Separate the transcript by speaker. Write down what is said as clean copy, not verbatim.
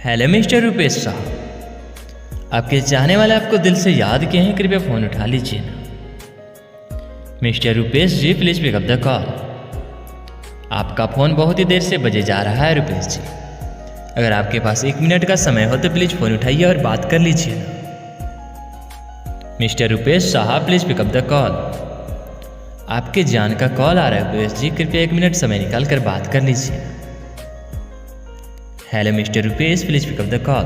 Speaker 1: Hello mister Rupesh साहब, आपके चाहने वाले आपको दिल से याद किए हैं, कृपया फ़ोन उठा लीजिए ना। Mister Rupesh ji, please pick up the call. आपका फ़ोन बहुत ही देर से बजे जा रहा है रुपेश जी। अगर आपके पास 1 मिनट का समय हो तो प्लीज़ फ़ोन उठाइए और बात कर लीजिए ना। Mister Rupesh sahab, please pick up the call. आपके जान का कॉल आ रहा है रुपेश जी, कृपया 1 मिनट समय निकाल कर बात कर लीजिए। Hello mister Rupesh, please pick up the call.